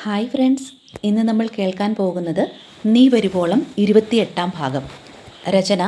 Hi friends, ഇന്ന് നമ്മൾ കേൾക്കാൻ പോകുന്നത് നീ വരുവോളം 28-ാം ഭാഗം. രചന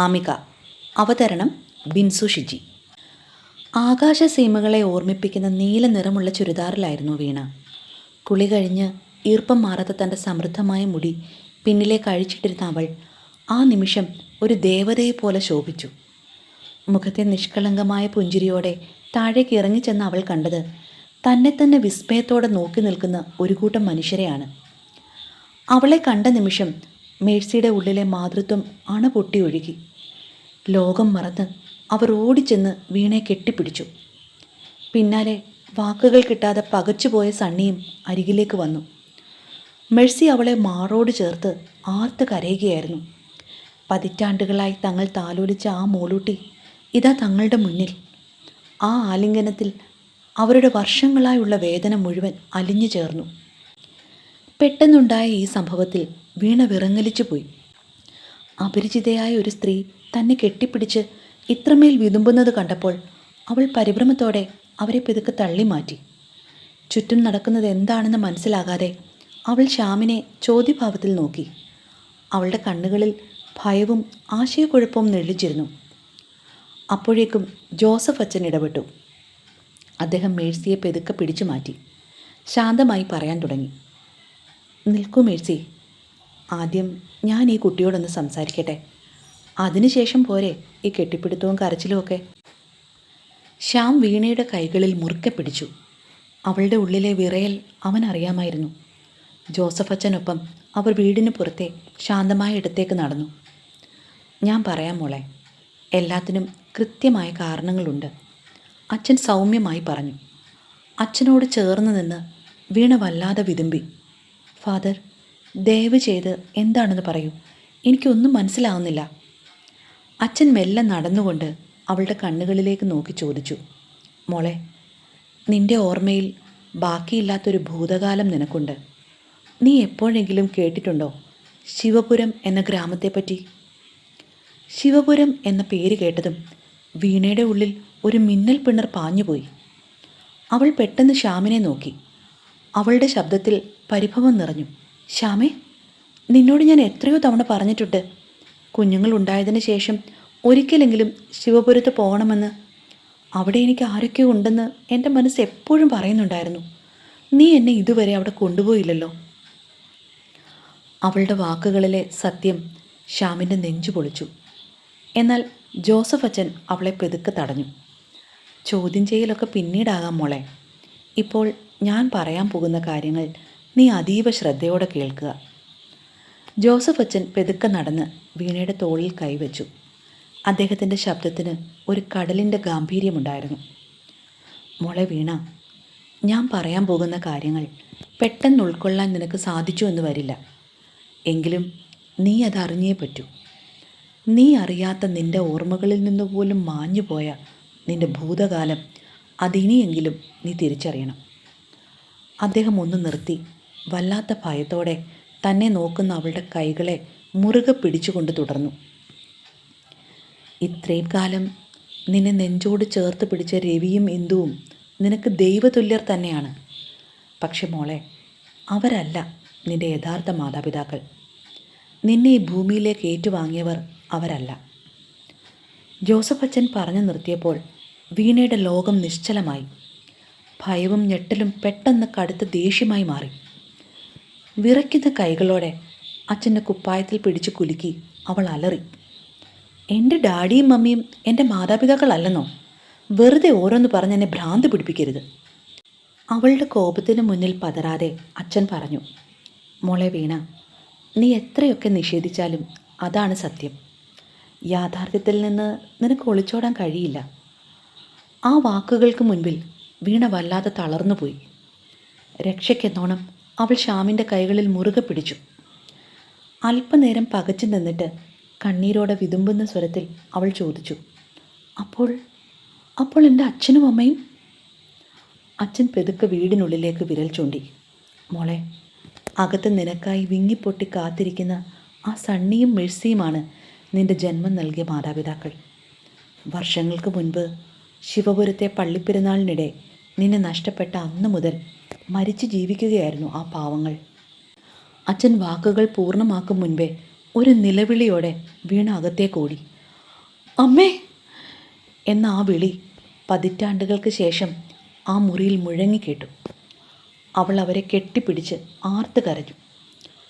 ആമിക. അവതരണം ബിൻസു ഷിജി. ആകാശസീമകളെ ഓർമ്മിപ്പിക്കുന്ന നീല നിറമുള്ള ചുരിദാറിലായിരുന്നു വീണ. കുളി കഴിഞ്ഞ് ഈർപ്പം മാറാത്ത തൻ്റെ സമൃദ്ധമായ മുടി പിന്നിലേക്ക് അഴിച്ചിട്ടിരുന്ന അവൾ ആ നിമിഷം ഒരു ദേവതയെപ്പോലെ ശോഭിച്ചു. മുഖത്തെ നിഷ്കളങ്കമായ പുഞ്ചിരിയോടെ താഴേക്ക് ഇറങ്ങിച്ചെന്ന് അവൾ കണ്ടത് തന്നെ തന്നെ വിസ്മയത്തോടെ നോക്കി നിൽക്കുന്ന ഒരു കൂട്ടം മനുഷ്യരെയാണ്. അവളെ കണ്ട നിമിഷം മേഴ്സിയുടെ ഉള്ളിലെ മാതൃത്വം അണപൊട്ടി ഒഴുകി. ലോകം മറന്ന് അവർ ഓടിച്ചെന്ന് വീണയെ കെട്ടിപ്പിടിച്ചു. പിന്നാലെ വാക്കുകൾ കിട്ടാതെ പകച്ചുപോയ സണ്ണിയും അരികിലേക്ക് വന്നു. മേഴ്സി അവളെ മാറോട് ചേർത്ത് ആർത്ത് കരയുകയായിരുന്നു. പതിറ്റാണ്ടുകളായി തങ്ങൾ താലോലിച്ച ആ മോളൂട്ടി ഇതാ തങ്ങളുടെ മുന്നിൽ. ആ ആലിംഗനത്തിൽ അവരുടെ വർഷങ്ങളായുള്ള വേദന മുഴുവൻ അലിഞ്ഞു ചേർന്നു. പെട്ടെന്നുണ്ടായ ഈ സംഭവത്തിൽ വീണ വിറങ്ങലിച്ചു പോയി. അപരിചിതയായ ഒരു സ്ത്രീ തന്നെ കെട്ടിപ്പിടിച്ച് ഇത്രമേൽ വിതുമ്പുന്നത് കണ്ടപ്പോൾ അവൾ പരിഭ്രമത്തോടെ അവരെ പതുക്കെ തള്ളി മാറ്റി. ചുറ്റും നടക്കുന്നത് എന്താണെന്ന് മനസ്സിലാകാതെ അവൾ ശ്യാമിനെ ചോദ്യഭാവത്തിൽ നോക്കി. അവളുടെ കണ്ണുകളിൽ ഭയവും ആശയക്കുഴപ്പവും നെള്ളിച്ചിരുന്നു. അപ്പോഴേക്കും ജോസഫ് അച്ഛൻ ഇടപെട്ടു. അദ്ദേഹം മേഴ്സിയെ പെതുക്കെ പിടിച്ചു മാറ്റി ശാന്തമായി പറയാൻ തുടങ്ങി. നിൽക്കൂ മേഴ്സി, ആദ്യം ഞാൻ ഈ കുട്ടിയോടൊന്ന് സംസാരിക്കട്ടെ. അതിനുശേഷം പോരെ ഈ കെട്ടിപ്പിടുത്തവും കരച്ചിലും ഒക്കെ. ശ്യാം വീണയുടെ കൈകളിൽ മുറുക്കെ പിടിച്ചു. അവളുടെ ഉള്ളിലെ വിറയൽ അവൻ അറിയാമായിരുന്നു. ജോസഫ് അച്ഛനൊപ്പം അവർ വീടിന് പുറത്തെ ശാന്തമായ ഇടത്തേക്ക് നടന്നു. ഞാൻ പറയാം മോളെ, എല്ലാത്തിനും കൃത്യമായ കാരണങ്ങളുണ്ട്, അച്ഛൻ സൗമ്യമായി പറഞ്ഞു. അച്ഛനോട് ചേർന്ന് നിന്ന് വീണ വല്ലാതെ വിതുമ്പി. ഫാദർ, ദയവ് ചെയ്ത് എന്താണെന്ന് പറയൂ, എനിക്കൊന്നും മനസ്സിലാവുന്നില്ല. അച്ഛൻ മെല്ലെ നടന്നുകൊണ്ട് അവളുടെ കണ്ണുകളിലേക്ക് നോക്കി ചോദിച്ചു. മോളെ, നിന്റെ ഓർമ്മയിൽ ബാക്കിയില്ലാത്തൊരു ഭൂതകാലം നിനക്കുണ്ട്. നീ എപ്പോഴെങ്കിലും കേട്ടിട്ടുണ്ടോ ശിവപുരം എന്ന ഗ്രാമത്തെപ്പറ്റി? ശിവപുരം എന്ന പേര് കേട്ടതും വീണയുടെ ഉള്ളിൽ ഒരു മിന്നൽ പിണർ പാഞ്ഞുപോയി. അവൾ പെട്ടെന്ന് ശ്യാമിനെ നോക്കി. അവളുടെ ശബ്ദത്തിൽ പരിഭവം നിറഞ്ഞു. ശ്യാമേ, നിന്നോട് ഞാൻ എത്രയോ തവണ പറഞ്ഞിട്ടുണ്ട്, കുഞ്ഞുങ്ങൾ ഉണ്ടായതിനു ശേഷം ഒരിക്കലെങ്കിലും ശിവപുരത്ത് പോകണമെന്ന്. അവിടെ എനിക്ക് ആരൊക്കെയോ ഉണ്ടെന്ന് എൻ്റെ മനസ്സ് എപ്പോഴും പറയുന്നുണ്ടായിരുന്നു. നീ എന്നെ ഇതുവരെ അവിടെ കൊണ്ടുപോയില്ലല്ലോ. അവളുടെ വാക്കുകളിലെ സത്യം ശ്യാമിൻ്റെ നെഞ്ചു പൊളിച്ചു. എന്നാൽ ജോസഫ് അച്ഛൻ അവളെ പെതുക്കെ തടഞ്ഞു. ചോദ്യം ചെയ്യലൊക്കെ പിന്നീടാകാം മോളെ. ഇപ്പോൾ ഞാൻ പറയാൻ പോകുന്ന കാര്യങ്ങൾ നീ അതീവ ശ്രദ്ധയോടെ കേൾക്കുക. ജോസഫ് അച്ഛൻ പെതുക്കെ നടന്ന് വീണയുടെ തോളിൽ കൈവച്ചു. അദ്ദേഹത്തിൻ്റെ ശബ്ദത്തിന് ഒരു കടലിൻ്റെ ഗാംഭീര്യമുണ്ടായിരുന്നു. മോളെ വീണ, ഞാൻ പറയാൻ പോകുന്ന കാര്യങ്ങൾ പെട്ടെന്ന് ഉൾക്കൊള്ളാൻ നിനക്ക് സാധിച്ചു എന്ന് വരില്ല. എങ്കിലും നീ അതറിഞ്ഞേ പറ്റൂ. നീ അറിയാത്ത നിൻ്റെ ഓർമ്മകളിൽ നിന്നുപോലും മാഞ്ഞുപോയ നിൻ്റെ ഭൂതകാലം അതിനിയെങ്കിലും നീ തിരിച്ചറിയണം. അദ്ദേഹം ഒന്ന് നിർത്തി വല്ലാത്ത ഭയത്തോടെ തന്നെ നോക്കുന്ന അവളുടെ കൈകളെ മുറുകെ പിടിച്ചുകൊണ്ട് തുടർന്നു. ഇത്രയും കാലം നിന്നെ നെഞ്ചോട് ചേർത്ത് പിടിച്ച രവിയും ഇന്ദുവും നിനക്ക് ദൈവതുല്യർ തന്നെയാണ്. പക്ഷെ മോളെ, അവരല്ല നിൻ്റെ യഥാർത്ഥ മാതാപിതാക്കൾ. നിന്നെ ഈ ഭൂമിയിലേക്ക് ഏറ്റുവാങ്ങിയവർ അവരല്ല. ജോസഫ് അച്ഛൻ പറഞ്ഞു നിർത്തിയപ്പോൾ വീണയുടെ ലോകം നിശ്ചലമായി. ഭയവും ഞെട്ടലും പെട്ടെന്ന് കടുത്ത ദേഷ്യമായി മാറി. വിറയ്ക്കുന്ന കൈകളോടെ അച്ഛൻ്റെ കുപ്പായത്തിൽ പിടിച്ചു കുലുക്കി അവൾ അലറി. എൻ്റെ ഡാഡിയും മമ്മിയും എൻ്റെ മാതാപിതാക്കളല്ലെന്നോ? വെറുതെ ഓരോന്ന് പറഞ്ഞ് എന്നെ ഭ്രാന്ത് പിടിപ്പിക്കരുത്. അവളുടെ കോപത്തിന് മുന്നിൽ പതറാതെ അച്ഛൻ പറഞ്ഞു. മോളെ വീണ, നീ എത്രയൊക്കെ നിഷേധിച്ചാലും അതാണ് സത്യം. യാഥാർത്ഥ്യത്തിൽ നിന്ന് നിനക്ക് ഒളിച്ചോടാൻ കഴിയില്ല. ആ വാക്കുകൾക്ക് മുൻപിൽ വീണ വല്ലാതെ തളർന്നുപോയി. രക്ഷയ്ക്കെന്നോണം അവൾ ശ്യാമിൻ്റെ കൈകളിൽ മുറുകെ പിടിച്ചു. അല്പനേരം പകച്ചു നിന്നിട്ട് കണ്ണീരോടെ വിതുമ്പുന്ന സ്വരത്തിൽ അവൾ ചോദിച്ചു, അപ്പോൾ എൻ്റെ അച്ഛനും അമ്മയും? അച്ഛൻ പെതുക്കെ വീടിനുള്ളിലേക്ക് വിരൽ ചൂണ്ടി. മോളെ, അകത്ത് നിനക്കായി വിങ്ങിപ്പൊട്ടി കാത്തിരിക്കുന്ന ആ സണ്ണിയും മേഴ്സിയുമാണ് നിന്റെ ജന്മം നൽകിയ മാതാപിതാക്കൾ. വർഷങ്ങൾക്ക് മുൻപ് ശിവപുരത്തെ പള്ളിപ്പെരുന്നാളിനിടെ നിന്നെ നഷ്ടപ്പെട്ട അന്ന് മുതൽ മരിച്ചു ജീവിക്കുകയായിരുന്നു ആ പാവങ്ങൾ. അച്ഛൻ വാക്കുകൾ പൂർണ്ണമാക്കും മുൻപേ ഒരു നിലവിളിയോടെ വീണ അകത്തേക്കോടി. അമ്മേ എന്ന ആ വിളി പതിറ്റാണ്ടുകൾക്ക് ശേഷം ആ മുറിയിൽ മുഴങ്ങിക്കേട്ടു. അവൾ അവരെ കെട്ടിപ്പിടിച്ച് ആർത്ത് കരഞ്ഞു.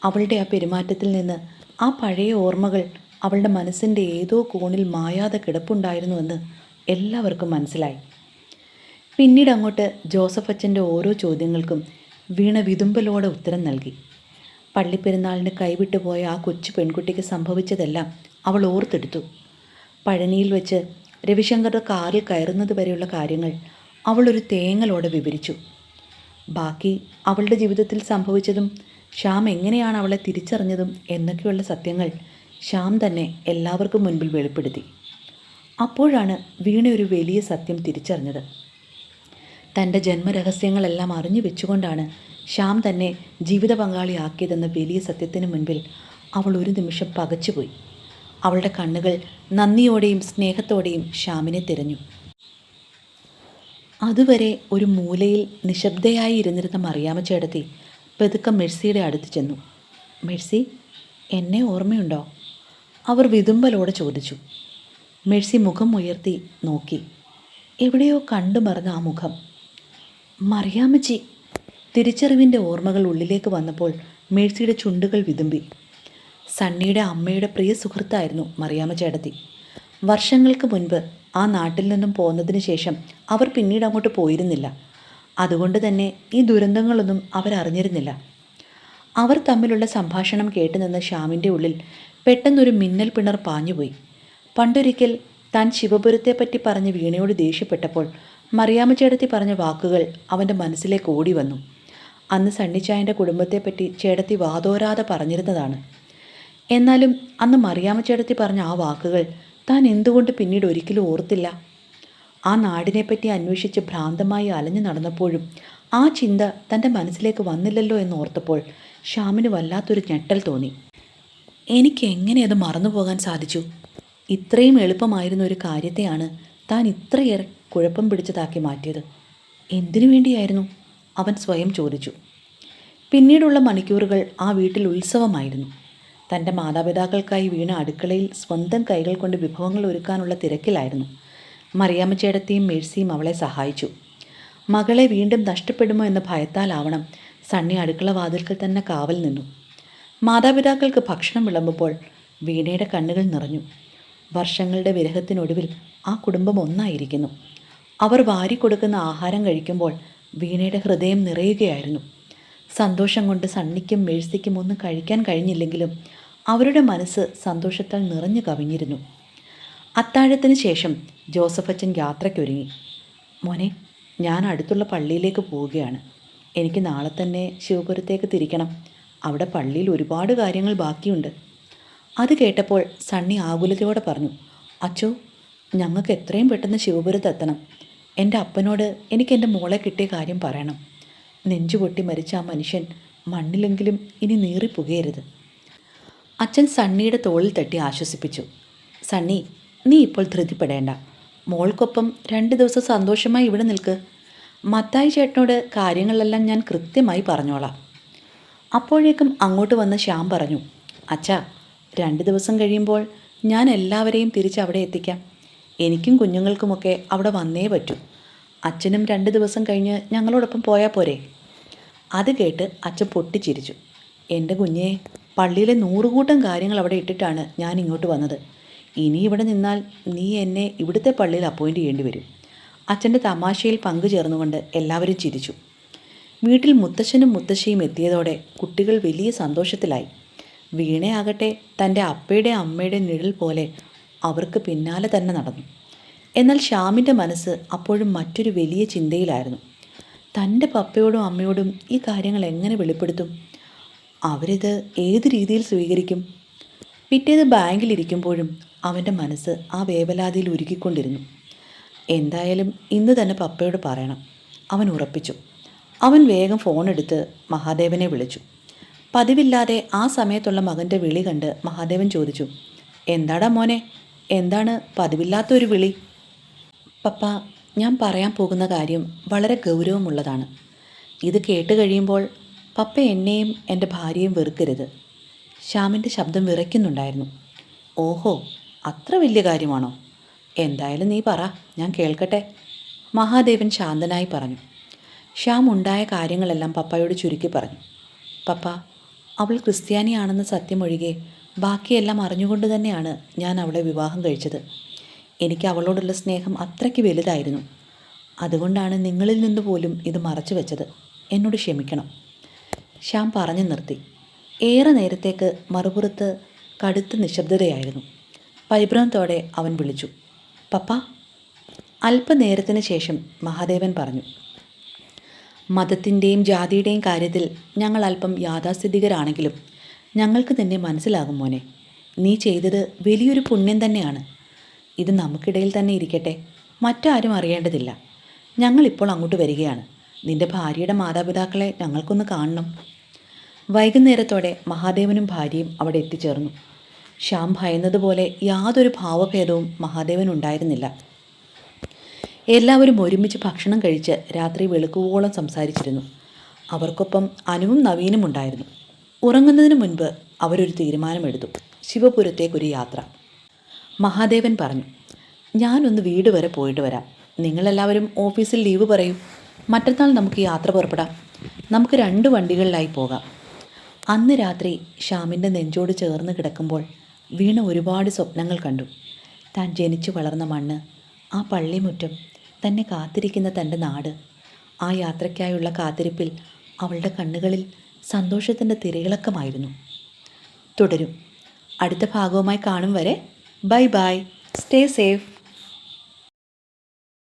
അവളുടെ ആ പെരുമാറ്റത്തിൽ നിന്ന് ആ പഴയ ഓർമ്മകൾ അവളുടെ മനസ്സിൻ്റെ ഏതോ കോണിൽ മായാതെ കിടപ്പുണ്ടായിരുന്നുവെന്ന് എല്ലാവർക്കും മനസ്സിലായി. പിന്നീട് അങ്ങോട്ട് ജോസഫ് അച്ഛൻ്റെ ഓരോ ചോദ്യങ്ങൾക്കും വീണ വിതുമ്പലോടെ ഉത്തരം നൽകി. പള്ളിപ്പെരുന്നാളിന് കൈവിട്ടുപോയ ആ കൊച്ചു പെൺകുട്ടിക്ക് സംഭവിച്ചതെല്ലാം അവൾ ഓർത്തെടുത്തു. പഴനിയിൽ വെച്ച് രവിശങ്കറുടെ കാറിൽ കയറുന്നത് വരെയുള്ള കാര്യങ്ങൾ അവളൊരു തേങ്ങലോടെ വിവരിച്ചു. ബാക്കി അവളുടെ ജീവിതത്തിൽ സംഭവിച്ചതും ശ്യാം എങ്ങനെയാണ് അവളെ തിരിച്ചറിഞ്ഞതും എന്നൊക്കെയുള്ള സത്യങ്ങൾ ശ്യാം തന്നെ എല്ലാവർക്കും മുൻപിൽ വെളിപ്പെടുത്തി. അപ്പോഴാണ് വീണ ഒരു വലിയ സത്യം തിരിച്ചറിഞ്ഞത്. തൻ്റെ ജന്മരഹസ്യങ്ങളെല്ലാം അറിഞ്ഞു വെച്ചുകൊണ്ടാണ് ശ്യാം തന്നെ ജീവിത പങ്കാളിയാക്കിയതെന്ന വലിയ സത്യത്തിന് മുൻപിൽ അവൾ ഒരു നിമിഷം പകച്ചുപോയി. അവളുടെ കണ്ണുകൾ നന്ദിയോടെയും സ്നേഹത്തോടെയും ശ്യാമിനെ തിരഞ്ഞു. അതുവരെ ഒരു മൂലയിൽ നിശബ്ദയായി ഇരുന്നിരുന്ന മറിയാമ്മ ചേട്ടത്തി പെതുക്കെ മെഴ്സിയുടെ അടുത്ത് ചെന്നു. മെഴ്സി, എന്നെ ഓർമ്മയുണ്ടോ? അവർ വിതുമ്പലോടെ ചോദിച്ചു. മെഴ്സി മുഖം ഉയർത്തി നോക്കി. എവിടെയോ കണ്ടു മറന്ന ആ മുഖം. മറിയാമ്മച്ചി. തിരിച്ചറിവിൻ്റെ ഓർമ്മകൾ ഉള്ളിലേക്ക് വന്നപ്പോൾ മേഴ്സിയുടെ ചുണ്ടുകൾ വിതുമ്പി. സണ്ണിയുടെ അമ്മയുടെ പ്രിയ സുഹൃത്തായിരുന്നു മറിയാമ്മ ചേട്ടത്തി. വർഷങ്ങൾക്ക് മുൻപ് ആ നാട്ടിൽ നിന്നും പോന്നതിന് ശേഷം അവർ പിന്നീട് അങ്ങോട്ട് പോയിരുന്നില്ല. അതുകൊണ്ട് തന്നെ ഈ ദുരന്തങ്ങളൊന്നും അവരറിഞ്ഞിരുന്നില്ല. അവർ തമ്മിലുള്ള സംഭാഷണം കേട്ടുനിന്ന ശ്യാമിൻ്റെ ഉള്ളിൽ പെട്ടെന്നൊരു മിന്നൽ പിണർ പാഞ്ഞുപോയി. പണ്ടൊരിക്കൽ താൻ ശിവപുരത്തെപ്പറ്റി പറഞ്ഞ് വീണയോട് ദേഷ്യപ്പെട്ടപ്പോൾ മറിയാമ്മ ചേട്ടത്തി പറഞ്ഞ വാക്കുകൾ അവൻ്റെ മനസ്സിലേക്ക് ഓടി വന്നു. അന്ന് സണ്ണിച്ചായൻ്റെ കുടുംബത്തെപ്പറ്റി ചേട്ടത്തി വാതോരാതെ പറഞ്ഞിരുന്നതാണ്. എന്നാലും അന്ന് മറിയാമ്മ ചേട്ടത്തി പറഞ്ഞ ആ വാക്കുകൾ താൻ എന്തുകൊണ്ട് പിന്നീട് ഒരിക്കലും ഓർത്തില്ല? ആ നാടിനെപ്പറ്റി അന്വേഷിച്ച് ഭ്രാന്തമായി അലഞ്ഞു നടന്നപ്പോഴും ആ ചിന്ത തൻ്റെ മനസ്സിലേക്ക് വന്നില്ലല്ലോ എന്നോർത്തപ്പോൾ ശ്യാമിന് വല്ലാത്തൊരു ഞെട്ടൽ തോന്നി. എനിക്ക് എങ്ങനെ അത് മറന്നുപോകാൻ സാധിച്ചു? ഇത്രയും എളുപ്പമായിരുന്ന ഒരു കാര്യത്തെയാണ് താൻ ഇത്രയേറെ കുഴപ്പം പിടിച്ചതാക്കി മാറ്റിയത്. എന്തിനു വേണ്ടിയായിരുന്നു? അവൻ സ്വയം ചോദിച്ചു. പിന്നീടുള്ള മണിക്കൂറുകൾ ആ വീട്ടിൽ ഉത്സവമായിരുന്നു. തൻ്റെ മാതാപിതാക്കൾക്കായി വീണ അടുക്കളയിൽ സ്വന്തം കൈകൾ കൊണ്ട് വിഭവങ്ങൾ ഒരുക്കാനുള്ള തിരക്കിലായിരുന്നു. മറിയാമ്മ ചേട്ടത്തിയും മേഴ്സിയും അവളെ സഹായിച്ചു. മകളെ വീണ്ടും നഷ്ടപ്പെടുമോ എന്ന ഭയത്താലാവണം സണ്ണി അടുക്കള വാതിൽക്കൽ തന്നെ കാവൽ നിന്നു. മാതാപിതാക്കൾക്ക് ഭക്ഷണം വിളമ്പുമ്പോൾ വീണയുടെ കണ്ണുകൾ നിറഞ്ഞു. വർഷങ്ങളുടെ വിരഹത്തിനൊടുവിൽ ആ കുടുംബം ഒന്നായിരിക്കുന്നു. അവർ വാരിക്കൊടുക്കുന്ന ആഹാരം കഴിക്കുമ്പോൾ വീണയുടെ ഹൃദയം നിറയുകയായിരുന്നു. സന്തോഷം കൊണ്ട് സണ്ണിക്കും മേഴ്സിക്കും ഒന്നും കഴിക്കാൻ കഴിഞ്ഞില്ലെങ്കിലും അവരുടെ മനസ്സ് സന്തോഷത്താൽ നിറഞ്ഞു കവിഞ്ഞിരുന്നു. അത്താഴത്തിന് ശേഷം ജോസഫ് അച്ഛൻ യാത്രയ്ക്കൊരുങ്ങി. മോനെ, ഞാൻ അടുത്തുള്ള പള്ളിയിലേക്ക് പോവുകയാണ്. എനിക്ക് നാളെ തന്നെ ശിവപുരത്തേക്ക് തിരിക്കണം. അവിടെ പള്ളിയിൽ ഒരുപാട് കാര്യങ്ങൾ ബാക്കിയുണ്ട്. അത് കേട്ടപ്പോൾ സണ്ണി ആകുലതയോടെ പറഞ്ഞു. അച്ചോ, ഞങ്ങൾക്ക് എത്രയും പെട്ടെന്ന് ശിവപുരത്തെത്തണം. എൻ്റെ അപ്പനോട് എനിക്ക് എൻ്റെ മോളെ കിട്ടിയ കാര്യം പറയണം. നെഞ്ചുപൊട്ടി മരിച്ച ആ മനുഷ്യൻ മണ്ണിലെങ്കിലും ഇനി നീറിപ്പുകയരുത്. അച്ഛൻ സണ്ണിയുടെ തോളിൽ തട്ടി ആശ്വസിപ്പിച്ചു. സണ്ണി, നീ ഇപ്പോൾ ധൃതിപ്പെടേണ്ട. മോൾക്കൊപ്പം 2 ദിവസം സന്തോഷമായി ഇവിടെ നിൽക്ക്. മത്തായി ചേട്ടനോട് കാര്യങ്ങളെല്ലാം ഞാൻ കൃത്യമായി പറഞ്ഞോളാം. അപ്പോഴേക്കും അങ്ങോട്ട് വന്ന് ശ്യാം പറഞ്ഞു. അച്ഛാ, 2 ദിവസം കഴിയുമ്പോൾ ഞാൻ എല്ലാവരെയും തിരിച്ച് അവിടെ എത്തിക്കാം. എനിക്കും കുഞ്ഞുങ്ങൾക്കുമൊക്കെ അവിടെ വന്നേ പറ്റൂ. അച്ഛനും 2 ദിവസം കഴിഞ്ഞ് ഞങ്ങളോടൊപ്പം പോയാൽ പോരെ? അത് കേട്ട് അച്ഛൻ പൊട്ടിച്ചിരിച്ചു. എൻ്റെ കുഞ്ഞേ, പള്ളിയിലെ 100 കൂട്ടം കാര്യങ്ങൾ അവിടെ ഇട്ടിട്ടാണ് ഞാൻ ഇങ്ങോട്ട് വന്നത്. ഇനി ഇവിടെ നിന്നാൽ നീ എന്നെ ഇവിടുത്തെ പള്ളിയിൽ അപ്പോയിൻ്റ് ചെയ്യേണ്ടി വരും. അച്ഛൻ്റെ തമാശയിൽ പങ്കുചേർന്നുകൊണ്ട് എല്ലാവരും ചിരിച്ചു. വീട്ടിൽ മുത്തശ്ശനും മുത്തശ്ശിയും എത്തിയതോടെ കുട്ടികൾ വലിയ സന്തോഷത്തിലായി. വീണയാകട്ടെ തൻ്റെ അപ്പയുടെ അമ്മയുടെ നിഴൽ പോലെ അവർക്ക് പിന്നാലെ തന്നെ നടന്നു. എന്നാൽ ശ്യാമിൻ്റെ മനസ്സ് അപ്പോഴും മറ്റൊരു വലിയ ചിന്തയിലായിരുന്നു. തൻ്റെ പപ്പയോടും അമ്മയോടും ഈ കാര്യങ്ങൾ എങ്ങനെ വെളിപ്പെടുത്തും? അവരിത് ഏത് രീതിയിൽ സ്വീകരിക്കും? പിറ്റേത് ബാങ്കിലിരിക്കുമ്പോഴും അവൻ്റെ മനസ്സ് ആ വേവലാതിയിൽ ഉരുകിക്കൊണ്ടിരുന്നു. എന്തായാലും ഇന്ന് തന്നെ പപ്പയോട് പറയണം, അവൻ ഉറപ്പിച്ചു. അവൻ വേഗം ഫോണെടുത്ത് മഹാദേവനെ വിളിച്ചു. പതിവില്ലാതെ ആ സമയത്തുള്ള മകൻ്റെ വിളി കണ്ട് മഹാദേവൻ ചോദിച്ചു. എന്താടാ മോനെ, എന്താണ് പതിവില്ലാത്തൊരു വിളി? പപ്പ, ഞാൻ പറയാൻ പോകുന്ന കാര്യം വളരെ ഗൗരവമുള്ളതാണ്. ഇത് കേട്ട് കഴിയുമ്പോൾ പപ്പ എന്നെയും എൻ്റെ ഭാര്യയും വെറുക്കരുത്. ശ്യാമിൻ്റെ ശബ്ദം വിറയ്ക്കുന്നുണ്ടായിരുന്നു. ഓഹോ, അത്ര വലിയ കാര്യമാണോ? എന്തായാലും നീ പറ, ഞാൻ കേൾക്കട്ടെ. മഹാദേവൻ ശാന്തനായി പറഞ്ഞു. ശ്യാം ഉണ്ടായ കാര്യങ്ങളെല്ലാം പപ്പയോട് ചുരുക്കി പറഞ്ഞു. പപ്പ, അവൾ ക്രിസ്ത്യാനിയാണെന്ന് സത്യമൊഴികെ ബാക്കിയെല്ലാം അറിഞ്ഞുകൊണ്ട് തന്നെയാണ് ഞാൻ അവളെ വിവാഹം കഴിച്ചത്. എനിക്ക് അവളോടുള്ള സ്നേഹം അത്രയ്ക്ക് വലുതായിരുന്നു. അതുകൊണ്ടാണ് നിങ്ങളിൽ നിന്ന് പോലും ഇത് മറച്ചു വെച്ചത്. എന്നോട് ക്ഷമിക്കണം. ശ്യാം പറഞ്ഞു നിർത്തി. ഏറെ നേരത്തേക്ക് മറുപുറത്ത് കടുത്ത നിശബ്ദതയായിരുന്നു. പരിഭ്രമത്തോടെ അവൻ വിളിച്ചു, പപ്പ. അല്പനേരത്തിന് ശേഷം മഹാദേവൻ പറഞ്ഞു, മതത്തിൻ്റെയും ജാതിയുടെയും കാര്യത്തിൽ ഞങ്ങൾ അല്പം യാഥാസ്ഥിതികരാണെങ്കിലും ഞങ്ങൾക്ക് നിന്നെ മനസ്സിലാകും മോനെ. നീ ചെയ്തത് വലിയൊരു പുണ്യം തന്നെയാണ്. ഇത് നമുക്കിടയിൽ തന്നെ ഇരിക്കട്ടെ, മറ്റാരും അറിയേണ്ടതില്ല. ഞങ്ങളിപ്പോൾ അങ്ങോട്ട് വരികയാണ്. നിന്റെ ഭാര്യയുടെ മാതാപിതാക്കളെ ഞങ്ങൾക്കൊന്ന് കാണണം. വൈകുന്നേരത്തോടെ മഹാദേവനും ഭാര്യയും അവിടെ എത്തിച്ചേർന്നു. ശ്യാം ഭയന്നതുപോലെ യാതൊരു ഭാവഭേദവും മഹാദേവനുണ്ടായിരുന്നില്ല. എല്ലാവരും ഒരുമിച്ച് ഭക്ഷണം കഴിച്ച് രാത്രി വെളുക്കുവോളം സംസാരിച്ചിരുന്നു. അവർക്കൊപ്പം അനുവും നവീനും ഉണ്ടായിരുന്നു. ഉറങ്ങുന്നതിന് മുൻപ് അവരൊരു തീരുമാനമെടുത്തു. ശിവപുരത്തേക്കൊരു യാത്ര. മഹാദേവൻ പറഞ്ഞു, ഞാനൊന്ന് വീട് വരെ പോയിട്ട് വരാം. നിങ്ങളെല്ലാവരും ഓഫീസിൽ ലീവ് പറയും. മറ്റന്നാൾ നമുക്ക് യാത്ര പുറപ്പെടാം. നമുക്ക് 2 വണ്ടികളിലായി പോകാം. അന്ന് രാത്രി ശ്യാമിൻ്റെ നെഞ്ചോട് ചേർന്ന് കിടക്കുമ്പോൾ വീണ ഒരുപാട് സ്വപ്നങ്ങൾ കണ്ടു. താൻ ജനിച്ചു വളർന്ന മണ്ണ്, ആ പള്ളിമുറ്റം, തന്നെ കാത്തിരിക്കുന്ന തൻ്റെ നാട്. ആ യാത്രയ്ക്കായുള്ള കാത്തിരിപ്പിൽ അവളുടെ കണ്ണുകളിൽ സന്തോഷത്തിൻ്റെ തിരയിളക്കമായിരുന്നു. തുടരും. അടുത്ത ഭാഗവുമായി കാണും വരെ ബൈ ബൈ. Stay safe.